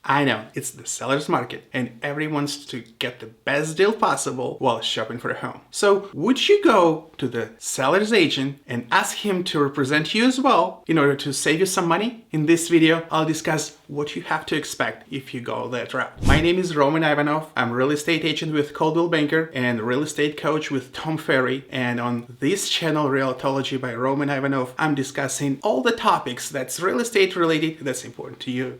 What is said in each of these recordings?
I know, it's the seller's market and everyone wants to get the best deal possible while shopping for a home. So would you go to the seller's agent and ask him to represent you as well in order to save you some money? In this video, I'll discuss what you have to expect if you go that route. My name is Roman Ivanov. I'm a real estate agent with Coldwell Banker and a real estate coach with Tom Ferry. And on this channel, Realtology by Roman Ivanov, I'm discussing all the topics that's real estate related that's important to you.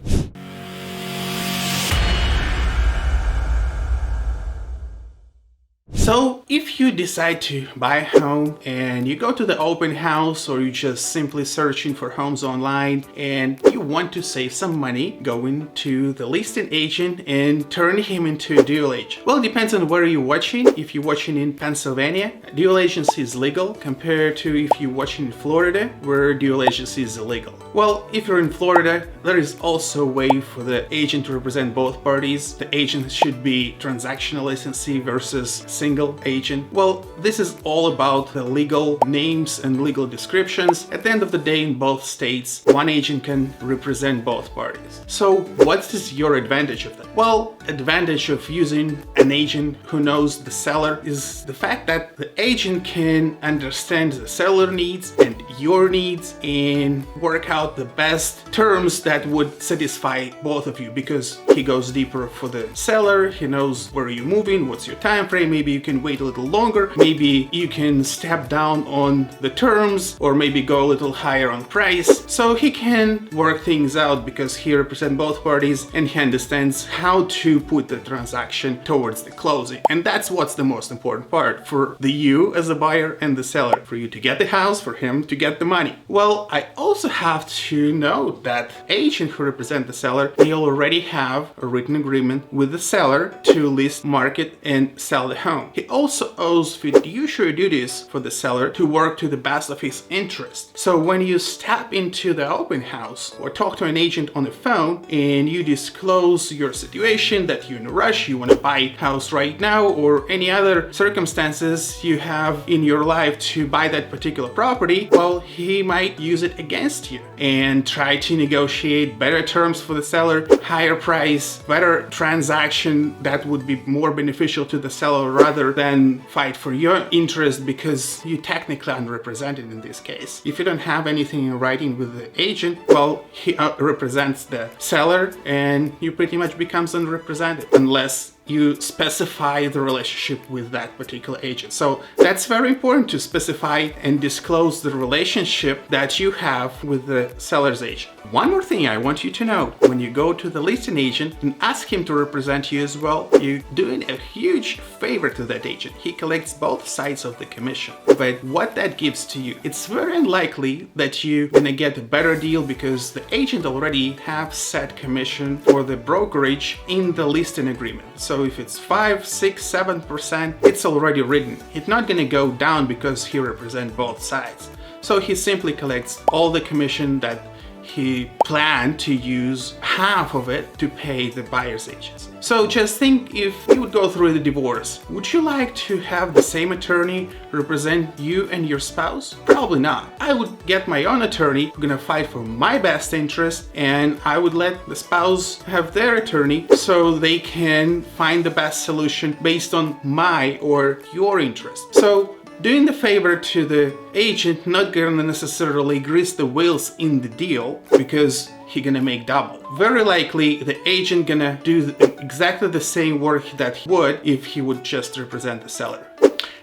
So if you decide to buy a home and you go to the open house, or you're just simply searching for homes online and you want to save some money, going to the listing agent and turn him into a dual agent. Well, it depends on where you're watching. If you're watching in Pennsylvania, dual agency is legal compared to if you're watching in Florida, where dual agency is illegal. Well, if you're in Florida, there is also a way for the agent to represent both parties. The agent should be transactional licensee versus single agent. Well, this is all about the legal names and legal descriptions. At the end of the day, in both states, one agent can represent both parties. So what is your advantage of that? Well, advantage of using an agent who knows the seller is the fact that the agent can understand the seller needs and your needs and work out the best terms that would satisfy both of you, because he goes deeper for the seller. He knows where you're moving, what's your time frame. Maybe you can wait a little longer, maybe you can step down on the terms, or maybe go a little higher on price. So he can work things out because he represents both parties and he understands how to put the transaction towards the closing. And that's what's the most important part for you as a buyer and the seller, for you to get the house, for him to get the money. Well, I also have to note that agent who represent the seller, they already have a written agreement with the seller to list, market, and sell the home. He also owes fiduciary duties for the seller to work to the best of his interest. So when you step into the open house or talk to an agent on the phone and you disclose your situation, that you're in a rush, you want to buy a house right now, or any other circumstances you have in your life to buy that particular property, well, he might use it against you and try to negotiate better terms for the seller, higher price, better transaction that would be more beneficial to the seller rather than fight for your interest, because you technically unrepresented in this case. If you don't have anything in writing with the agent, well, he represents the seller and you pretty much becomes unrepresented unless you specify the relationship with that particular agent. So that's very important to specify and disclose the relationship that you have with the seller's agent. One more thing I want you to know: when you go to the listing agent and ask him to represent you as well, you're doing a huge favor to that agent. He collects both sides of the commission. But what that gives to you, it's very unlikely that you're gonna get a better deal, because the agent already have set commission for the brokerage in the listing agreement. So if it's 5, 6, 7%, it's already written. It's not gonna go down because he represents both sides. So he simply collects all the commission that he planned to use half of it to pay the buyer's agents. So just think, if you would go through the divorce, would you like to have the same attorney represent you and your spouse? Probably not. I would get my own attorney who's gonna fight for my best interest, and I would let the spouse have their attorney so they can find the best solution based on my or your interest. So doing the favor to the agent, not gonna necessarily grease the wheels in the deal, because he gonna make double. Very likely the agent gonna do exactly the same work that he would if he would just represent the seller.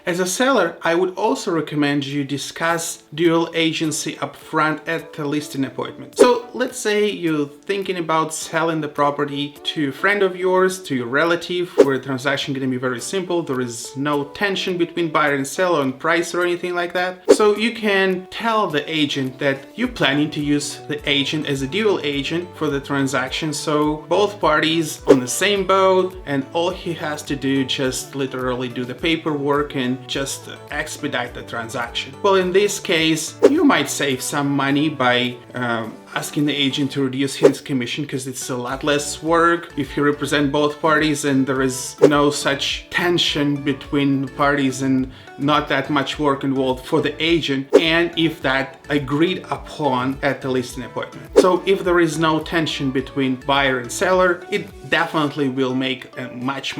As a seller, I would also recommend you discuss dual agency upfront at the listing appointment. So let's say you're thinking about selling the property to a friend of yours, to your relative, where the transaction is going to be very simple. There is no tension between buyer and seller on price or anything like that. So you can tell the agent that you're planning to use the agent as a dual agent for the transaction, so both parties on the same boat, and all he has to do just literally do the paperwork and just expedite the transaction. Well, in this case, you might save some money by asking the agent to reduce his commission because it's a lot less work if you represent both parties and there is no such tension between parties and not that much work involved for the agent, and if that agreed upon at the listing appointment. So if there is no tension between buyer and seller, it definitely will make a much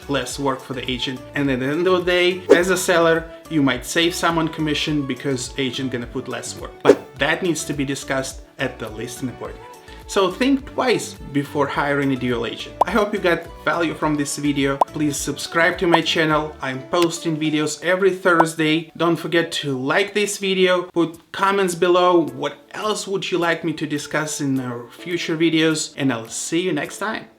less work for the agent, and at the end of the day, as a seller, you might save some on commission because agent gonna put less work. But that needs to be discussed at the listing appointment. So think twice before hiring a dual agent. I hope you got value from this video. Please subscribe to my channel. I'm posting videos every Thursday. Don't forget to like this video, put comments below what else would you like me to discuss in our future videos, and I'll see you next time.